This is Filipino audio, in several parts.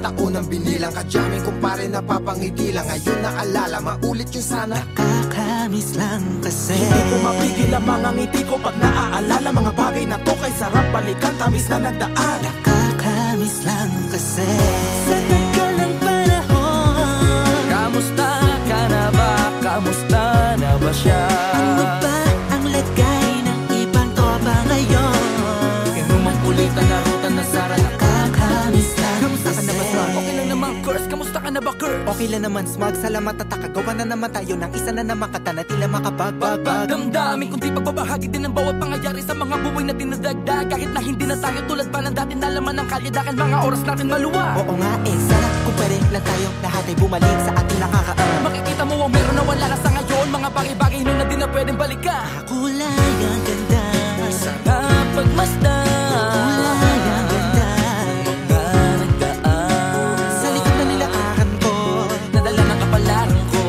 taon ang binilang, kadyaming kumpare napapangiti lang. Ngayon naalala, maulit yung sana. Nakakamiss lang kasi hindi ko mapigil ang mga ngiti ko pag naaalala. Mga bagay na to kay sarap balikan, tamis na nagdaan. Nakakamiss lang kasi sa tagal ng panahon. Kamusta ka na ba? Kamusta na ba siya? Ano ba ang lagay ng ibang tropa ngayon? Inumang kulitan na rutan na sara. Nakakamiss lang Kamusta ka na ba, Smug? Okay lang naman, Curse. Kamusta ka na ba, Curse? Okay lang naman, Smug. Salamat at nakagawa na naman tayo ng isa na naman kata na tila makapagbabag. Damdamin kundi pagbabahagi din ang bawat pangyayari sa mga buhay na dinadagdag. Kahit na hindi na tayo tulad pa ng dati na laman ng kalyedakan, mga oras natin maluwa. Oo nga sana kung pwede lang tayo lahat ay bumalik sa ating nakakaan. Makikita mo ang meron na wala na sa ngayon. Mga bagay-bagay nun na di na pwedeng balikan. Kulay ang ganda, Sarap pagmasdan. kulay ang ganda. Mga nagdaan Sa likod na nilakaran ko, nadala ng kapalaran ko.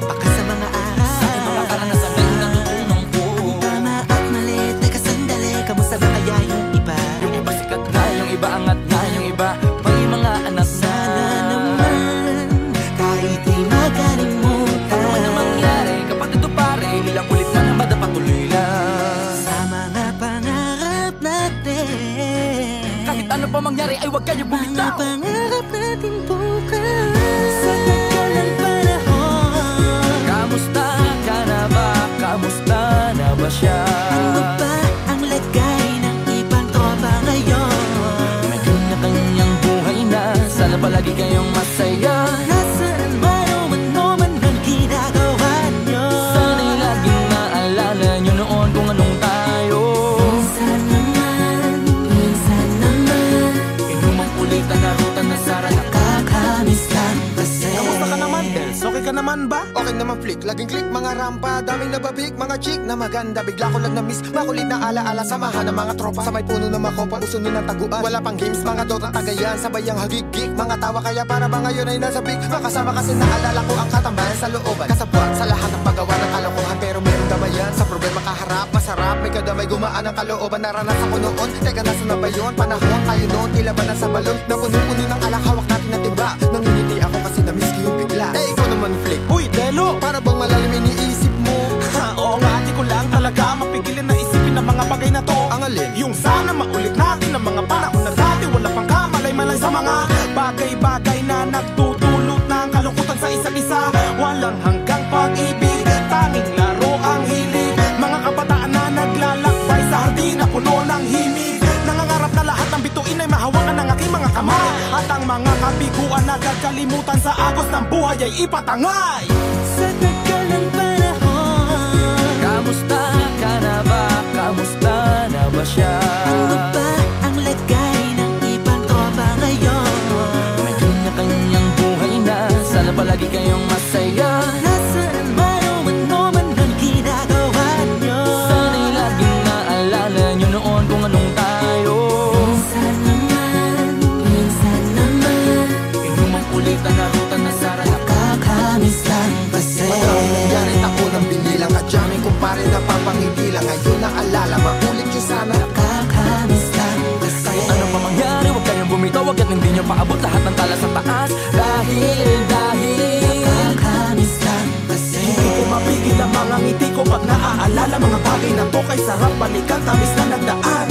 baka sa mga araw Sa aking mga karanasan ay natutunan ko. tama at mali, teka sandali, kamusta ba kaya yung iba? Yung iba sikat na, yung iba angat na, yung iba may mga anak na. Sana naman kahit di makalimutan. Ano man ang mangyari, kapatid o pare, nilang kulit na naman na patuloy lang. Sa mga pangarap natin, Kahit ano pa mangyari ay huwag kayo mga bumitaw. pangarap natin bukas. Sa tagal ng panahon, Kamusta ka na ba? Kamusta na ba siya? ano ba ang lagay ng ibang tropa ngayon? May kanya-kanyang buhay na, sana palagi kayong masaya. Nasaan man o ano man ang ginagawa nyo, Sana'y laging maalala nyo noon kung anong tayo. minsan naman Inumang kulitan na rutan na sara. nakakamiss lang kasi. Kamusta ka naman, Dels? Okay ka naman ba? Okay naman flick, laging click, mga rampa, daming nababik, mga chick na maganda. Bigla ko lang na-miss, makulit na alaala, samahan ng mga tropa. Sa may puno na makopa, uso nun ang taguan. Wala pang games, mga dota tagayan, sabay ang hagigik. Mga tawa kaya para ba ngayon ay nasa big. Makasama kasi naalala ko ang katambayan sa looban. Kasabwat sa lahat ng paggawa ng kalokohan, pero meron gabayan. Sa problema kaharap, masarap, may kadamay gumaan ang kalooban. Naranasan ko noon, teka nasa na ba yun? Panahon tayo noon, tila ba nasa balon? Na puno-puno ng alak, hawak natin na timba. Nangingiti ako kasi na-miss ko yung bigla. Eh, ikaw naman flick, Uy, Delo! para bang malalim iniisip mo? Ha, oo nga, di ko lang talaga mapigilin na isipin ang mga bagay na to. Ang alin? Yung sana maulit natin ang mga panahon na dati. Wala pang kamalay-malay sa mga bagay-bagay na nagtutulot ng kalungkutan sa isa't isa. Walang hanggang pag-ibig, tanging laro ang hilig. Mga kabataan na naglalakbay sa hardin na puno ng himig. Nangangarap na lahat ng bituin ay mahawakan ng aking mga kamay. At ang mga kabiguan na kagalimutan sa agos ng buhay ay ipatangay. Sa tagal ng panahon, Kamusta ka na ba? Kamusta na ba siya? ano ba ang lagay ng ibang tropa ngayon? May kanya-kanyang buhay na, sana palagi kayong masaya. Nasaan man o ano man ang ginagawa nyo, Sana'y laging naalala nyo noon kung anong tayo. minsan naman Inumang kulitan na rutan na sara. nakakamiss lang kasi. Nangyari ako ng binilang, kadyaming kumpare napapangiti lang. Ngayon naalala, maulit yung sana. Nakakamiss lang kasi. Kahit ano pa mangyari, huwag kayong bumitaw. Agad hindi nyo paabot lahat ng tala sa taas. Dahil Nakakamiss lang kasi. Hindi ko mapigil ang mga ngiti ko pag naaalala. Mga bagay na to kay sarap balikan, tamis na nagdaan.